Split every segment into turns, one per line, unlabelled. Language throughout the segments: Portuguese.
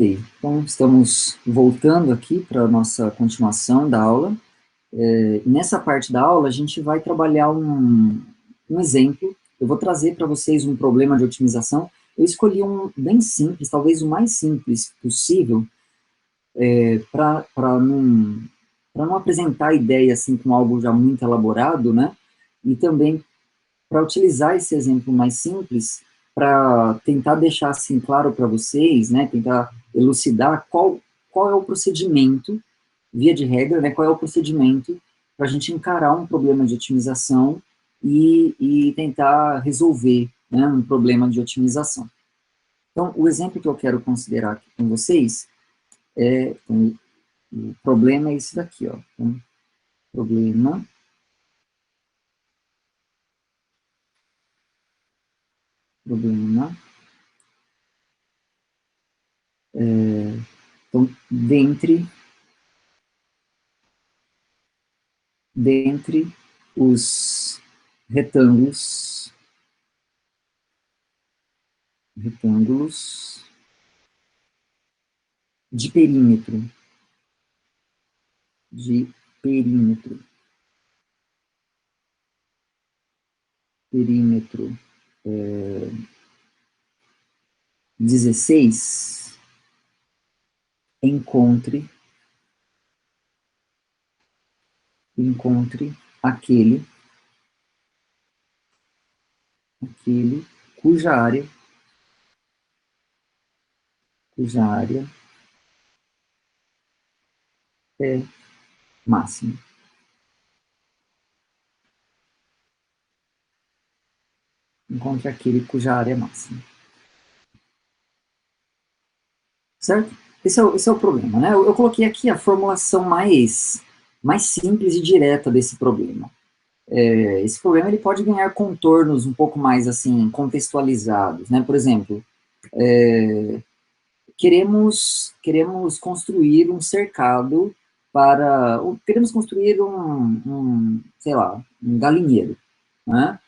Então, estamos voltando aqui para a nossa continuação da aula. Nessa parte da aula, a gente vai trabalhar um exemplo. Eu vou trazer para vocês um problema de otimização. Eu escolhi um bem simples, talvez o mais simples possível, para não apresentar a ideia assim, com algo já muito elaborado, né? E também para utilizar esse exemplo mais simples para tentar deixar assim claro para vocês, né, tentar elucidar qual é o procedimento, via de regra, né, qual é o procedimento para a gente encarar um problema de otimização e tentar resolver, né, um problema de otimização. Então, o exemplo que eu quero considerar aqui com vocês o problema é esse daqui, ó. Então, problema, então, dentre os retângulos de perímetro, perímetro 16, encontre aquele cuja área é máxima. Encontre aquele cuja área é máxima. Certo? Esse é o problema, né? Eu coloquei aqui a formulação mais simples e direta desse problema. Esse problema ele pode ganhar contornos um pouco mais assim contextualizados, né? Por exemplo, queremos construir um cercado queremos construir sei lá, um galinheiro, né?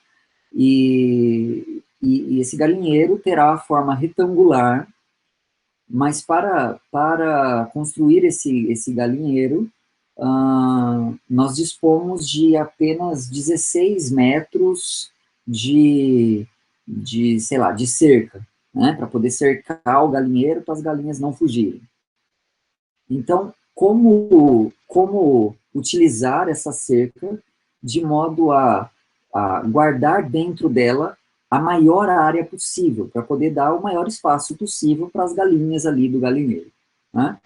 E esse galinheiro terá a forma retangular, mas para construir esse galinheiro, nós dispomos de apenas 16 metros sei lá, de cerca, né, para poder cercar o galinheiro para as galinhas não fugirem. Então, como utilizar essa cerca de modo a guardar dentro dela a maior área possível, para poder dar o maior espaço possível para as galinhas ali do galinheiro, né?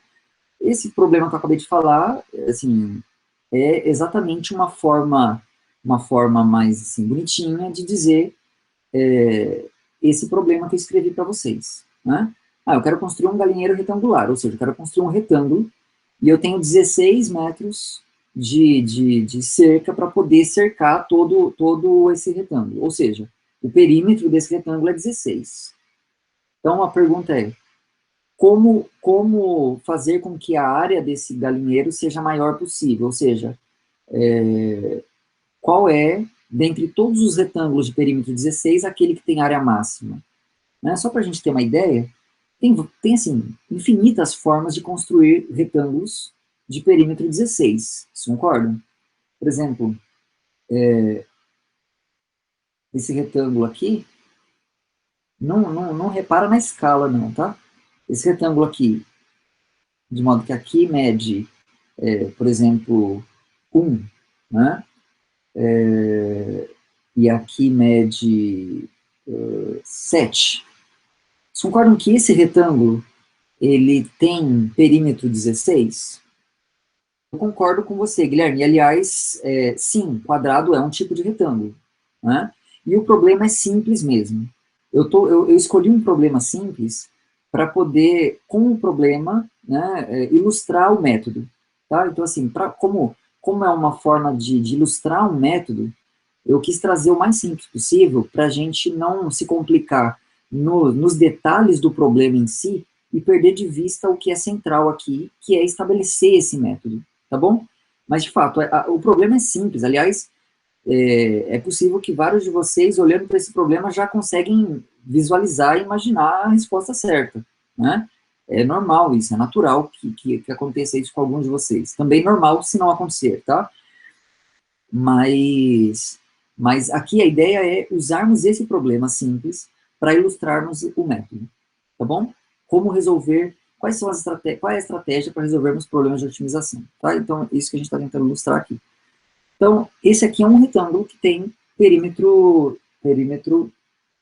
Esse problema que eu acabei de falar, assim, é exatamente uma forma mais assim, bonitinha de dizer esse problema que eu escrevi para vocês, né? Eu quero construir um galinheiro retangular, ou seja, eu quero construir um retângulo e eu tenho 16 metros de cerca para poder cercar todo esse retângulo, ou seja, o perímetro desse retângulo é 16. Então, a pergunta é, como fazer com que a área desse galinheiro seja a maior possível, ou seja, qual é, dentre todos os retângulos de perímetro 16, aquele que tem área máxima? Né? Só para a gente ter uma ideia, tem assim, infinitas formas de construir retângulos de perímetro 16, vocês concordam? Por exemplo, esse retângulo aqui, não repara na escala não, tá? Esse retângulo aqui, de modo que aqui mede, por exemplo, 1, né? E aqui mede 7. Vocês concordam que esse retângulo, ele tem perímetro 16? Eu concordo com você, Guilherme. E, aliás, sim, quadrado é um tipo de retângulo, né? E o problema é simples mesmo. Eu escolhi um problema simples para poder, com o problema, né, ilustrar o método. Tá? Então, assim, como é uma forma de ilustrar um método, eu quis trazer o mais simples possível para a gente não se complicar nos detalhes do problema em si e perder de vista o que é central aqui, que é estabelecer esse método, tá bom? Mas, de fato, o problema é simples. Aliás, é possível que vários de vocês, olhando para esse problema, já conseguem visualizar e imaginar a resposta certa, né? É normal isso, é natural que aconteça isso com alguns de vocês. Também normal se não acontecer, tá? Mas aqui a ideia é usarmos esse problema simples para ilustrarmos o método, tá bom? Como resolver, qual é a estratégia para resolvermos problemas de otimização, tá? Então, isso que a gente está tentando ilustrar aqui. Então, esse aqui é um retângulo que tem perímetro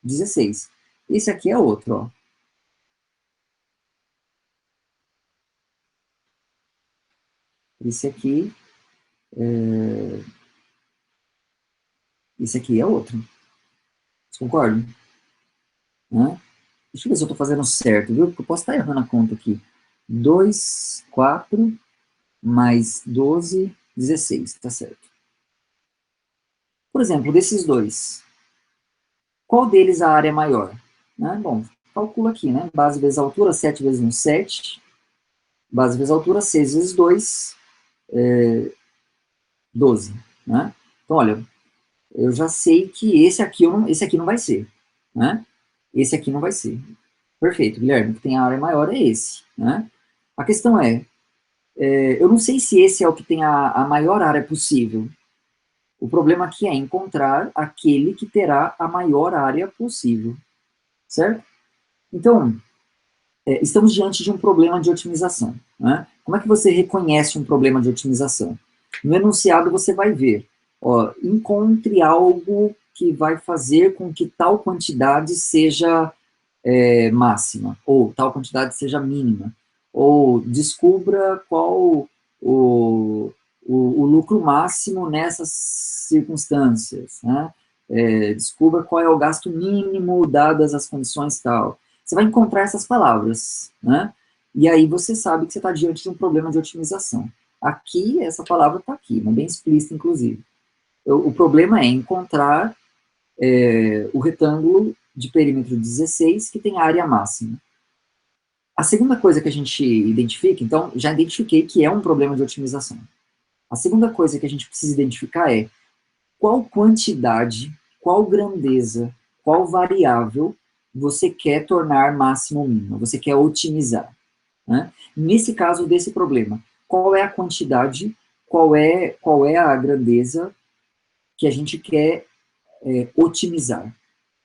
16. Esse aqui é outro, ó. Esse aqui é outro. Vocês concordam? Né? Deixa eu ver se eu estou fazendo certo, viu? Porque eu posso estar errando a conta aqui. 2, 4, mais 12, 16, tá certo. Por exemplo, desses dois, qual deles a área é maior? Né? Bom, calcula aqui, né? Base vezes altura, 7 vezes 1, 7. Base vezes altura, 6 vezes 2, 12. Né? Então, olha, eu já sei que esse aqui não vai ser. Né? Esse aqui não vai ser. Perfeito, Guilherme, o que tem a área maior é esse. Né? A questão é, eu não sei se esse é o que tem a maior área possível. O problema aqui é encontrar aquele que terá a maior área possível, certo? Então, estamos diante de um problema de otimização. Né? Como é que você reconhece um problema de otimização? No enunciado você vai ver, ó, encontre algo que vai fazer com que tal quantidade seja máxima, ou tal quantidade seja mínima, ou descubra qual o lucro máximo nessas circunstâncias, né? Descubra qual é o gasto mínimo dadas as condições tal. Você vai encontrar essas palavras, né? E aí você sabe que você está diante de um problema de otimização. Aqui, essa palavra está aqui, né? Bem explícita, inclusive. O problema é encontrar o retângulo de perímetro 16 que tem área máxima. A segunda coisa que a gente identifica, então, já identifiquei que é um problema de otimização. A segunda coisa que a gente precisa identificar é qual quantidade, qual grandeza, qual variável você quer tornar máxima ou mínima, você quer otimizar. Né? Nesse caso desse problema, qual é a quantidade, qual é a grandeza que a gente quer otimizar?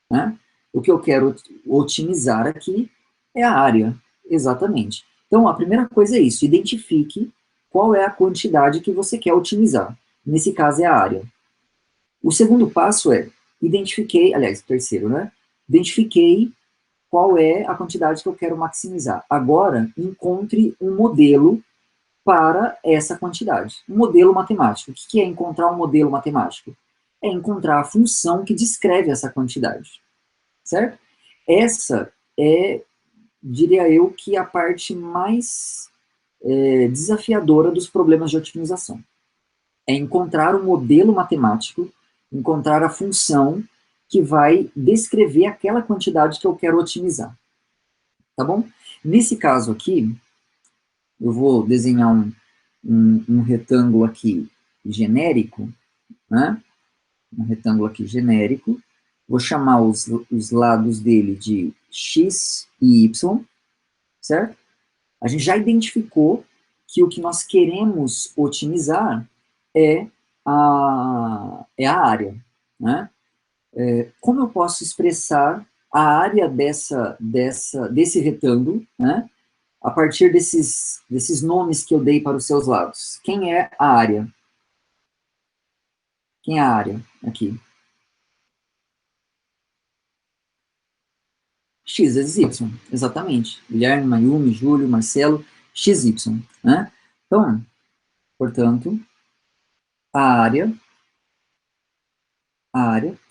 Né? O que eu quero otimizar aqui é a área, exatamente. Então, a primeira coisa é isso, identifique qual é a quantidade que você quer otimizar. Nesse caso, é a área. O segundo passo é, aliás, o terceiro, né? Identifiquei qual é a quantidade que eu quero maximizar. Agora, encontre um modelo para essa quantidade. Um modelo matemático. O que é encontrar um modelo matemático? É encontrar a função que descreve essa quantidade. Certo? Essa é, diria eu, que a parte mais desafiadora dos problemas de otimização. É encontrar um modelo matemático, encontrar a função que vai descrever aquela quantidade que eu quero otimizar. Tá bom? Nesse caso aqui, eu vou desenhar um retângulo aqui genérico, né? Um retângulo aqui genérico. Vou chamar os lados dele de x e y, certo? A gente já identificou que o que nós queremos otimizar é a área, né? Como eu posso expressar a área desse retângulo, né? A partir desses nomes que eu dei para os seus lados. Quem é a área? Quem é a área aqui? X vezes Y, exatamente. Guilherme, Mayumi, Júlio, Marcelo, XY. Né? Então, portanto, a área,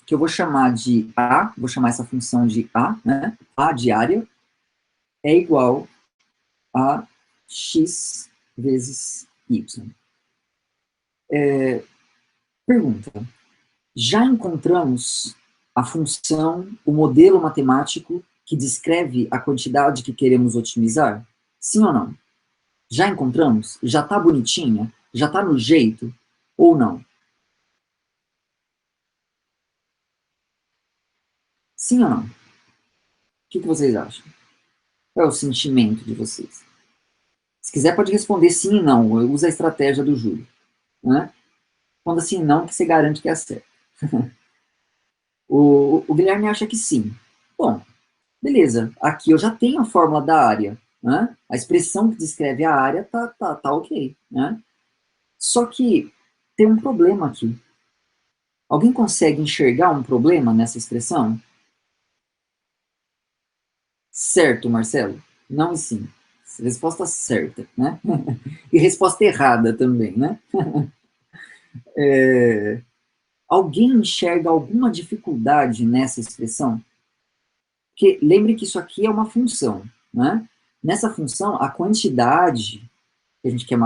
que eu vou chamar de A, vou chamar essa função de A, né? A de área, é igual a X vezes Y. Pergunta, já encontramos a função, o modelo matemático que descreve a quantidade que queremos otimizar? Sim ou não? Já encontramos? Já está bonitinha? Já está no jeito? Ou não? Sim ou não? O que vocês acham? Qual é o sentimento de vocês? Se quiser, pode responder sim e não. Usa a estratégia do Júlio. Né? Responda sim e não, que você garante que é certo. O Guilherme acha que sim. Bom, beleza. Aqui eu já tenho a fórmula da área. Né? A expressão que descreve a área tá ok. Né? Só que tem um problema aqui. Alguém consegue enxergar um problema nessa expressão? Certo, Marcelo? Não e sim. Resposta certa, né? E resposta errada também, né? Alguém enxerga alguma dificuldade nessa expressão? Porque lembre que isso aqui é uma função, né? Nessa função, a quantidade que a gente quer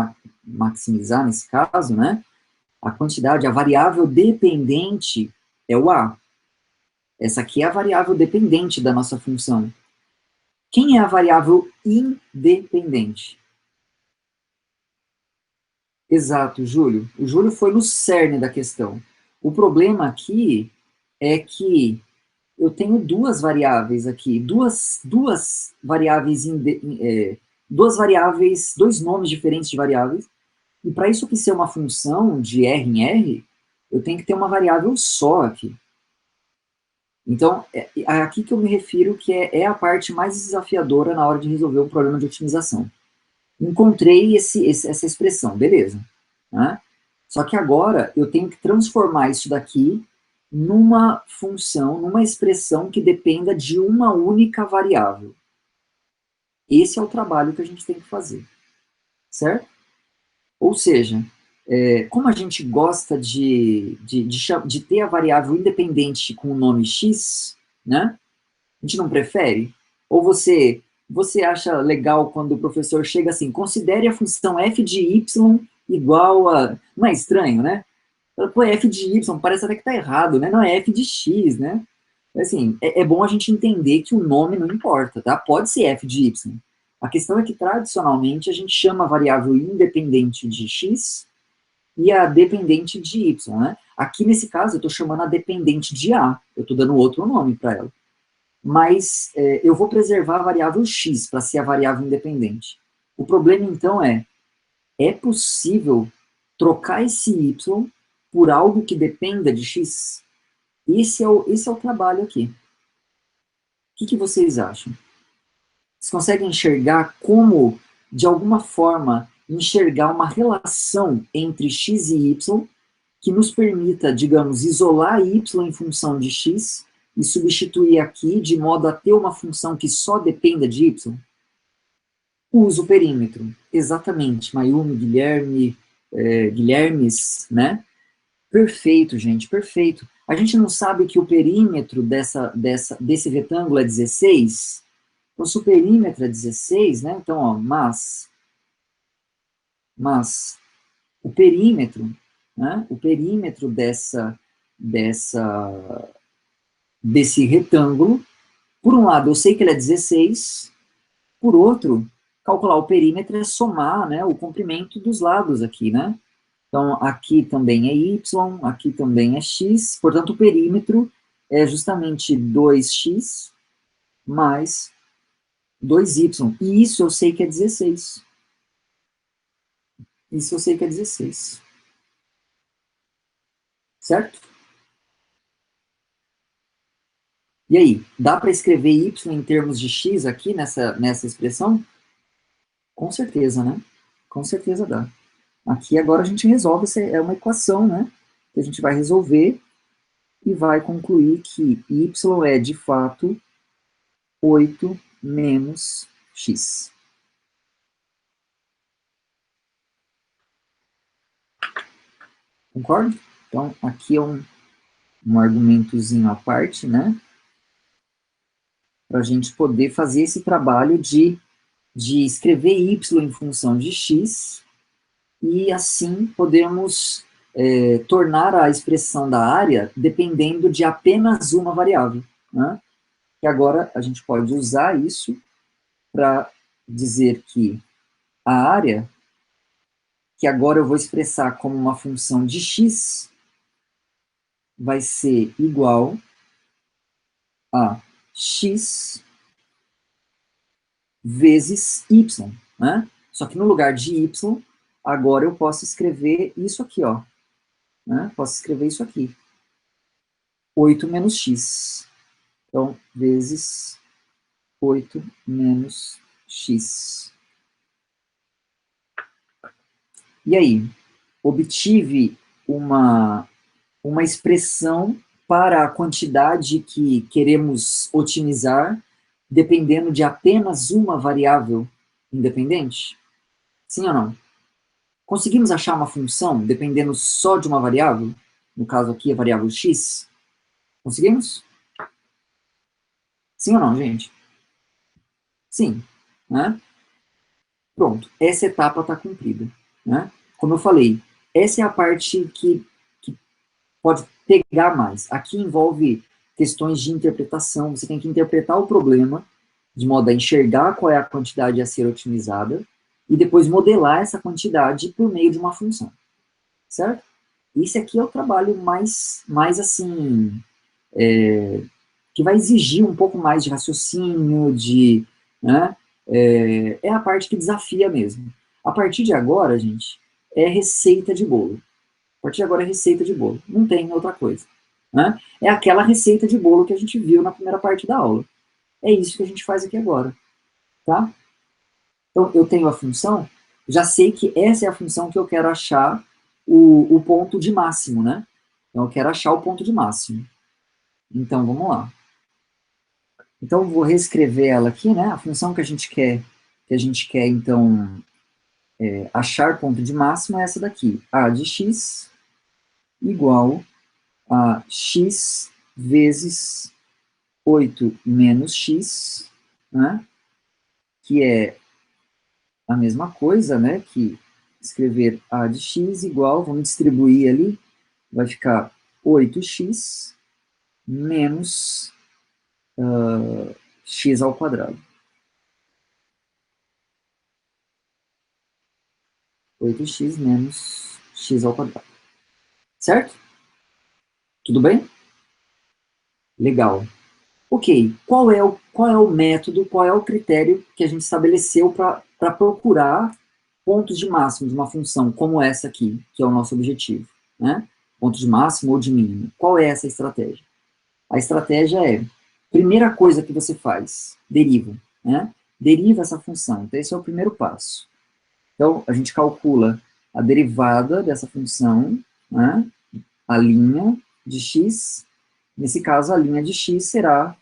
maximizar nesse caso, né? A quantidade, a variável dependente é o A. Essa aqui é a variável dependente da nossa função. Quem é a variável independente? Exato, Júlio. O Júlio foi no cerne da questão. O problema aqui é que eu tenho duas variáveis aqui, duas variáveis, duas variáveis, dois nomes diferentes de variáveis, e para isso aqui ser uma função de R em R, eu tenho que ter uma variável só aqui. Então, é aqui que eu me refiro que é a parte mais desafiadora na hora de resolver um problema de otimização. Encontrei essa expressão, beleza. Né? Só que agora eu tenho que transformar isso daqui numa função, numa expressão que dependa de uma única variável. Esse é o trabalho que a gente tem que fazer, certo? Ou seja, como a gente gosta de ter a variável independente com o nome x, né? A gente não prefere? Ou você acha legal quando o professor chega assim, considere a função f de y igual a... Não é estranho, né? Pô, f de y, parece até que tá errado, né? Não, é f de x, né? Assim, é bom a gente entender que o nome não importa, tá? Pode ser f de y. A questão é que, tradicionalmente, a gente chama a variável independente de x e a dependente de y, né? Aqui, nesse caso, eu estou chamando a dependente de a. Eu estou dando outro nome para ela. Mas eu vou preservar a variável x para ser a variável independente. O problema, então, é possível trocar esse y por algo que dependa de x? Esse é o trabalho aqui. O que vocês acham? Vocês conseguem enxergar como, de alguma forma, enxergar uma relação entre x e y que nos permita, digamos, isolar y em função de x e substituir aqui de modo a ter uma função que só dependa de y? Uso o perímetro. Exatamente. Mayumi, Guilherme, Guilhermes, né? Perfeito, gente, perfeito. A gente não sabe que o perímetro desse retângulo é 16? Então, se o perímetro é 16, né? Então, ó, mas o perímetro, né? O perímetro desse retângulo, por um lado, eu sei que ele é 16, por outro, calcular o perímetro é somar, né, o comprimento dos lados aqui, né? Então, aqui também é y, aqui também é x, portanto, o perímetro é justamente 2x mais 2y. E isso eu sei que é 16. Isso eu sei que é 16. Certo? E aí, dá para escrever y em termos de x aqui nessa expressão? Com certeza, né? Com certeza dá. Aqui agora a gente resolve, é uma equação, né? Que a gente vai resolver e vai concluir que y é, de fato, 8 menos x. Concorda? Então, aqui é um argumentozinho à parte, né? Para a gente poder fazer esse trabalho de escrever y em função de x e, assim, podemos tornar a expressão da área dependendo de apenas uma variável, né? E agora a gente pode usar isso para dizer que a área, que agora eu vou expressar como uma função de x, vai ser igual a x vezes y, né? Só que no lugar de y, agora eu posso escrever isso aqui, ó. Né? Posso escrever isso aqui. 8 menos x. Então, vezes 8 menos x. E aí? Obtive uma expressão para a quantidade que queremos otimizar, dependendo de apenas uma variável independente? Sim ou não? Conseguimos achar uma função dependendo só de uma variável? No caso aqui, a variável x? Conseguimos? Sim ou não, gente? Sim. Né? Pronto, essa etapa está cumprida. Né? Como eu falei, essa é a parte que pode pegar mais. Aqui envolve questões de interpretação, você tem que interpretar o problema de modo a enxergar qual é a quantidade a ser otimizada e depois modelar essa quantidade por meio de uma função, certo? Esse aqui é o trabalho mais assim, que vai exigir um pouco mais de raciocínio, né, é a parte que desafia mesmo. A partir de agora, gente, é receita de bolo. A partir de agora é receita de bolo, não tem outra coisa. Né? É aquela receita de bolo que a gente viu na primeira parte da aula. É isso que a gente faz aqui agora. Tá? Então, eu tenho a função, já sei que essa é a função que eu quero achar o ponto de máximo, né? Então, eu quero achar o ponto de máximo. Então, vamos lá. Então, eu vou reescrever ela aqui, né? A função que a gente quer então, achar ponto de máximo é essa daqui. A de x igual a x vezes 8 menos x, né? Que é a mesma coisa, né? Que escrever a de x igual, vamos distribuir ali, vai ficar 8x menos x ao quadrado. 8x menos x ao quadrado. Certo? Tudo bem? Legal. Ok, qual é o método, qual é o critério que a gente estabeleceu para procurar pontos de máximo de uma função como essa aqui, que é o nosso objetivo, né? Ponto de máximo ou de mínimo. Qual é essa estratégia? A estratégia é, primeira coisa que você faz, deriva, né? Deriva essa função. Então, esse é o primeiro passo. Então, a gente calcula a derivada dessa função, né? A linha de x, nesse caso, a linha de x será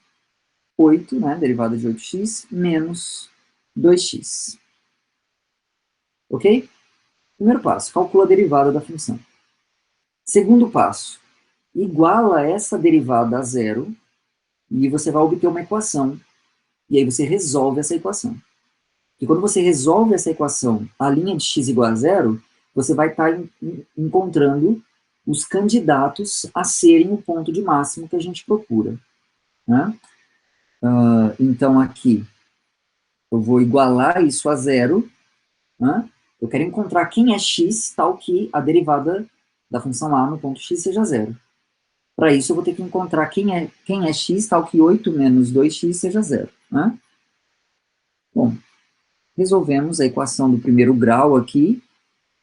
8, né? Derivada de 8x, menos 2x. Ok? Primeiro passo, calcula a derivada da função. Segundo passo, iguala essa derivada a zero e você vai obter uma equação. E aí você resolve essa equação. E quando você resolve essa equação, a linha de x igual a zero, você vai estar encontrando os candidatos a serem o ponto de máximo que a gente procura. Né? Então, aqui, eu vou igualar isso a zero. Né? Eu quero encontrar quem é x, tal que a derivada da função a no ponto x seja zero. Para isso, eu vou ter que encontrar quem é x, tal que 8 menos 2x seja zero. Né? Bom, resolvemos a equação do primeiro grau aqui,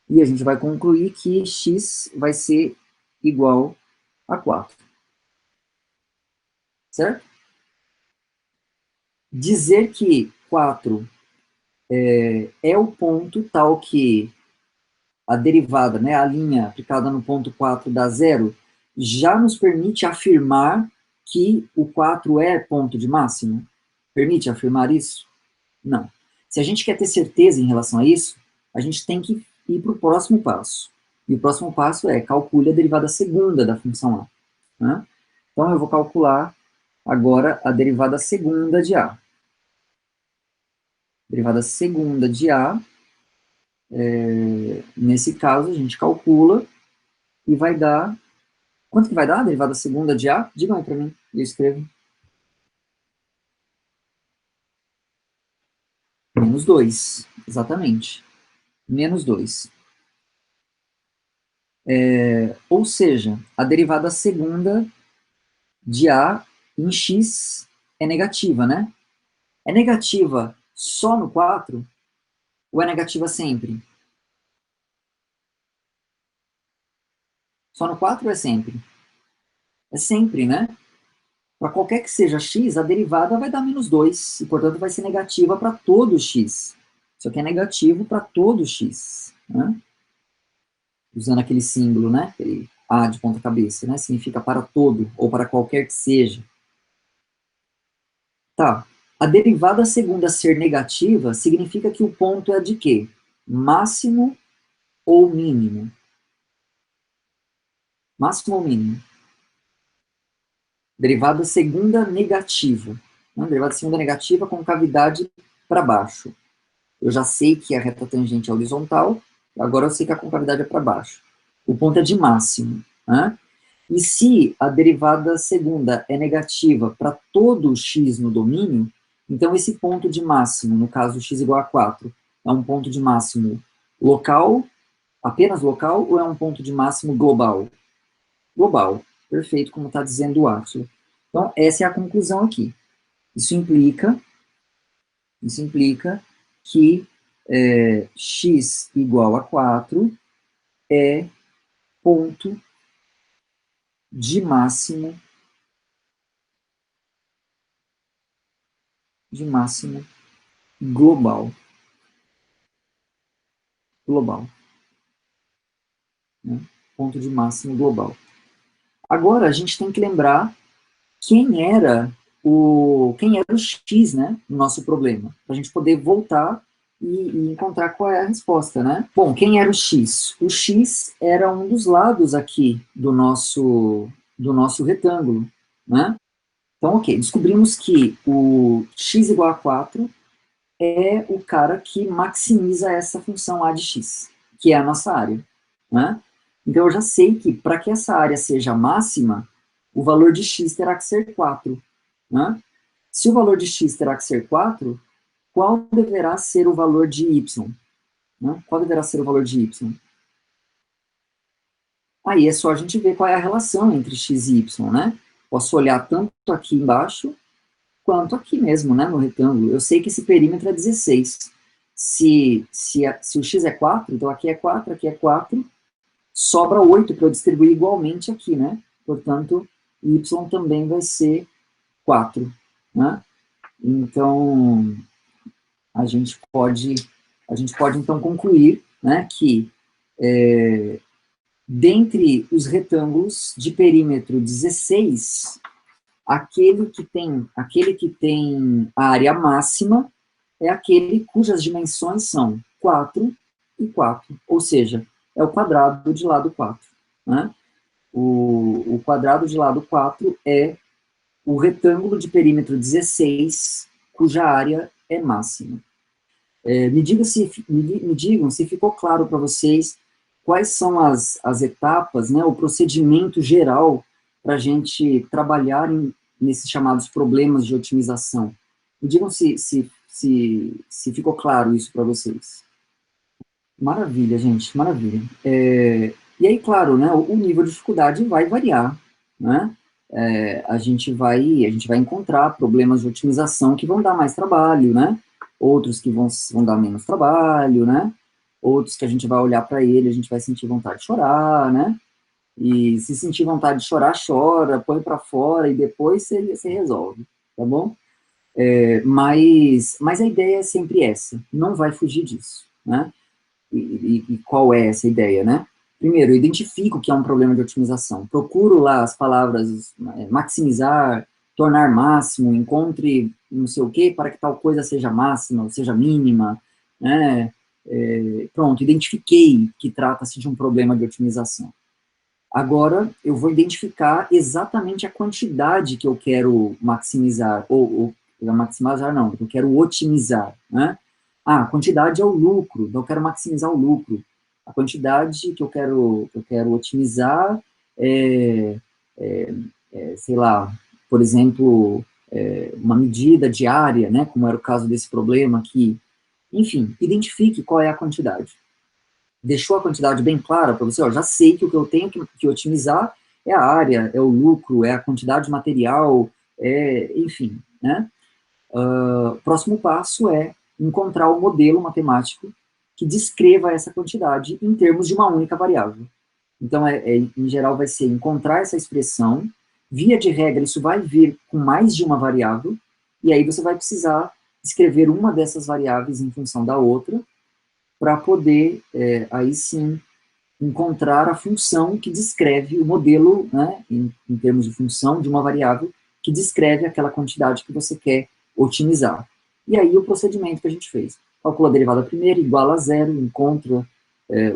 e a gente vai concluir que x vai ser igual a 4. Certo? Dizer que 4 é o ponto tal que a derivada, né, a linha aplicada no ponto 4 dá zero, já nos permite afirmar que o 4 é ponto de máximo? Permite afirmar isso? Não. Se a gente quer ter certeza em relação a isso, a gente tem que ir para o próximo passo. E o próximo passo é calcule a derivada segunda da função a. Né? Então, eu vou calcular agora a derivada segunda de a. Derivada segunda de a, nesse caso, a gente calcula e vai dar... Quanto que vai dar a derivada segunda de a? Digam aí para mim, eu escrevo. Menos 2, exatamente. Menos 2. Ou seja, a derivada segunda de a em x é negativa, né? É negativa só no 4? Ou é negativa sempre? Só no 4 ou é sempre? É sempre, né? Para qualquer que seja x, a derivada vai dar -2, e, portanto, vai ser negativa para todo x. Isso aqui é negativo para todo x, né? Usando aquele símbolo, né? Aquele A de ponta cabeça, né? Significa para todo, ou para qualquer que seja. Tá. A derivada segunda ser negativa significa que o ponto é de quê? Máximo ou mínimo? Máximo ou mínimo? Derivada segunda negativa. Né? Derivada segunda negativa com cavidade para baixo. Eu já sei que a reta tangente é horizontal, agora eu sei que a concavidade é para baixo. O ponto é de máximo. Né? E se a derivada segunda é negativa para todo x no domínio, então esse ponto de máximo, no caso x igual a 4, é um ponto de máximo local, apenas local, ou é um ponto de máximo global? Global. Perfeito, como está dizendo o Átila. Então, essa é a conclusão aqui. Isso implica que x igual a 4 é ponto de máximo global. Global. Né? Ponto de máximo global. Agora, a gente tem que lembrar quem era o X, né, no nosso problema, para a gente poder voltar e encontrar qual é a resposta, né? Bom, quem era o X? O X era um dos lados aqui do nosso retângulo, né? Então, ok, descobrimos que o x igual a 4 é o cara que maximiza essa função a de x, que é a nossa área, né? Então, eu já sei que para que essa área seja máxima, o valor de x terá que ser 4, né? Se o valor de x terá que ser 4, qual deverá ser o valor de y? Né? Qual deverá ser o valor de y? Aí é só a gente ver qual é a relação entre x e y, né? Posso olhar tanto aqui embaixo, quanto aqui mesmo, né, no retângulo. Eu sei que esse perímetro é 16. Se o x é 4, então aqui é 4, aqui é 4, sobra 8 para eu distribuir igualmente aqui, né? Portanto, y também vai ser 4, né? Então, a gente pode então concluir, né, que dentre os retângulos de perímetro 16, aquele que tem a área máxima é aquele cujas dimensões são 4 e 4, ou seja, é o quadrado de lado 4. Né? O quadrado de lado 4 é o retângulo de perímetro 16, cuja área é máxima. Me digam se ficou claro para vocês quais são as etapas, né, o procedimento geral para a gente trabalhar nesses chamados problemas de otimização. Me digam se ficou claro isso para vocês. Maravilha, gente, maravilha. E aí, claro, né, o nível de dificuldade vai variar, né? A gente vai encontrar problemas de otimização que vão dar mais trabalho, né? Outros que vão dar menos trabalho, né? Outros que a gente vai olhar para ele, a gente vai sentir vontade de chorar, né? E se sentir vontade de chorar, chora, põe para fora e depois você resolve, tá bom? Mas a ideia é sempre essa, não vai fugir disso, né? E qual é essa ideia, né? Primeiro, eu identifico que é um problema de otimização. Procuro lá as palavras maximizar, tornar máximo, encontre não sei o quê para que tal coisa seja máxima ou seja mínima, né? Pronto, identifiquei que trata-se de um problema de otimização. Agora, eu vou identificar exatamente a quantidade que eu quero maximizar, ou maximizar não, eu quero otimizar, né? A quantidade é o lucro, então eu quero maximizar o lucro. A quantidade que eu quero otimizar sei lá, por exemplo, uma medida diária, né, como era o caso desse problema aqui. Enfim, identifique qual é a quantidade. Deixou a quantidade bem clara para você? Ó, já sei que o que eu tenho que otimizar é a área, é o lucro, é a quantidade de material, enfim, né? Próximo passo é encontrar o modelo matemático que descreva essa quantidade em termos de uma única variável. Então, em geral, vai ser encontrar essa expressão, via de regra, isso vai vir com mais de uma variável, e aí você vai precisar escrever uma dessas variáveis em função da outra, para poder, aí sim, encontrar a função que descreve o modelo, né, em termos de função de uma variável, que descreve aquela quantidade que você quer otimizar. E aí o procedimento que a gente fez. Calcula a derivada primeira, igual a zero, encontra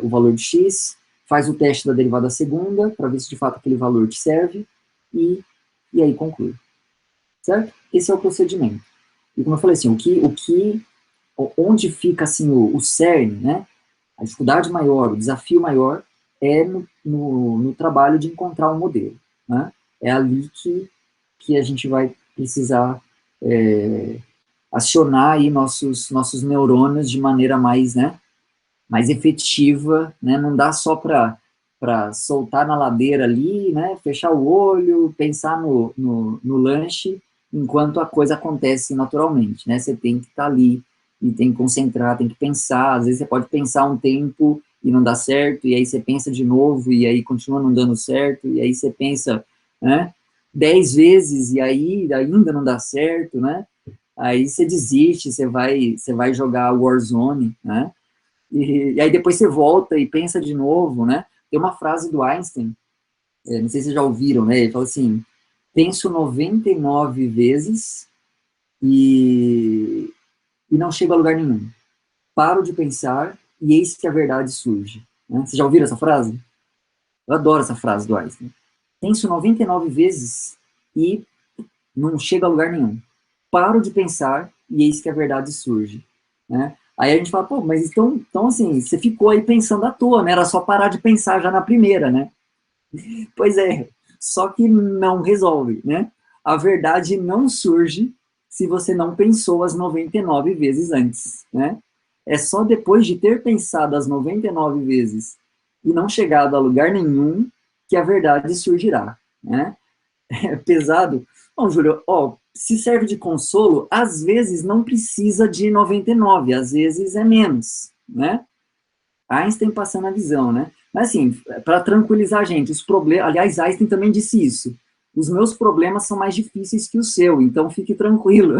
o valor de x, faz o teste da derivada segunda, para ver se de fato aquele valor te serve, e aí conclui. Certo? Esse é o procedimento. E como eu falei assim, onde fica assim o cerne, né? A dificuldade maior, o desafio maior é no trabalho de encontrar um modelo. Né? É ali que a gente vai precisar acionar aí nossos neurônios de maneira mais, né, mais efetiva, né? Não dá só para soltar na ladeira ali, né, fechar o olho, pensar no lanche, enquanto a coisa acontece naturalmente, né? Você tem que estar ali e tem que concentrar, tem que pensar, às vezes você pode pensar um tempo e não dá certo, e aí você pensa de novo, e aí continua não dando certo, e aí você pensa, né, 10 vezes, e aí ainda não dá certo, né? Aí você desiste, você vai jogar Warzone, né? E aí depois você volta e pensa de novo, né? Tem uma frase do Einstein, não sei se vocês já ouviram, né? Ele fala assim, penso 99 vezes e não chego a lugar nenhum. Paro de pensar e eis que a verdade surge. Né? Vocês já ouviram essa frase? Eu adoro essa frase do Einstein. Penso 99 vezes e não chego a lugar nenhum. Paro de pensar e eis que a verdade surge. Né? Aí a gente fala, pô, mas então assim, você ficou aí pensando à toa, né? Era só parar de pensar já na primeira, né? Pois é, só que não resolve, né? A verdade não surge se você não pensou as 99 vezes antes, né? É só depois de ter pensado as 99 vezes e não chegado a lugar nenhum que a verdade surgirá, né? É pesado. Bom, Júlio, ó, se serve de consolo, às vezes não precisa de 99, às vezes é menos, né? Einstein passando a visão, né? Mas assim, para tranquilizar a gente, os problemas, aliás, Einstein também disse isso. Os meus problemas são mais difíceis que o seu, então fique tranquilo.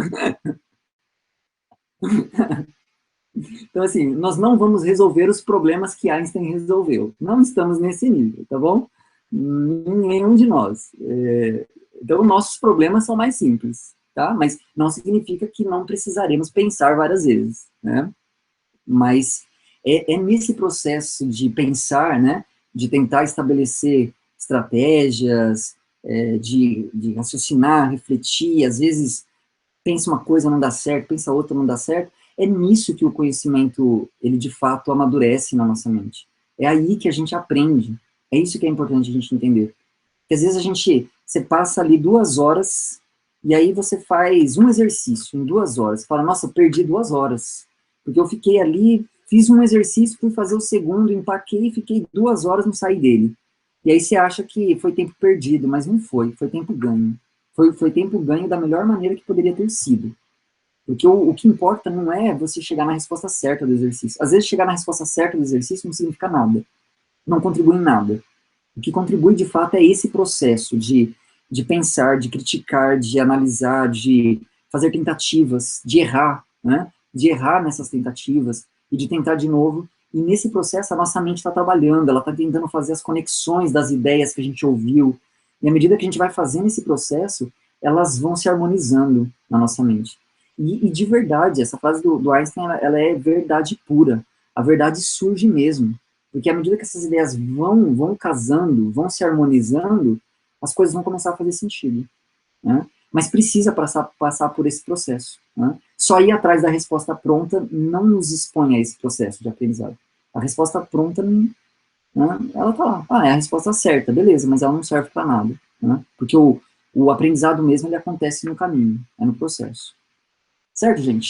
Então assim, nós não vamos resolver os problemas que Einstein resolveu. Não estamos nesse nível, tá bom? Nenhum de nós. Então nossos problemas são mais simples, tá? Mas não significa que não precisaremos pensar várias vezes, né? Mas é nesse processo de pensar, né, de tentar estabelecer estratégias, de raciocinar, refletir, às vezes pensa uma coisa, não dá certo, pensa outra, não dá certo, é nisso que o conhecimento, ele de fato amadurece na nossa mente. É aí que a gente aprende, é isso que é importante a gente entender. Porque às vezes você passa ali 2 horas, e aí você faz um exercício em 2 horas, você fala, nossa, perdi 2 horas, porque eu fiquei ali, fiz um exercício, fui fazer o segundo, empaquei, fiquei 2 horas, não saí dele. E aí você acha que foi tempo perdido, mas não foi, foi tempo ganho. Foi tempo ganho da melhor maneira que poderia ter sido. Porque o que importa não é você chegar na resposta certa do exercício. Às vezes chegar na resposta certa do exercício não significa nada, não contribui em nada. O que contribui, de fato, é esse processo de pensar, de criticar, de analisar, de fazer tentativas, de errar, né? De errar nessas tentativas e de tentar de novo. E nesse processo, a nossa mente está trabalhando, ela está tentando fazer as conexões das ideias que a gente ouviu. E à medida que a gente vai fazendo esse processo, elas vão se harmonizando na nossa mente. E de verdade, essa frase do Einstein, ela é verdade pura. A verdade surge mesmo. Porque à medida que essas ideias vão casando, vão se harmonizando, as coisas vão começar a fazer sentido. Né? Mas precisa passar por esse processo. Né? Só ir atrás da resposta pronta não nos expõe a esse processo de aprendizado. A resposta pronta, né, ela está lá. Ah, é a resposta certa, beleza, mas ela não serve para nada. Né? Porque o aprendizado mesmo ele acontece no caminho, é no processo. Certo, gente?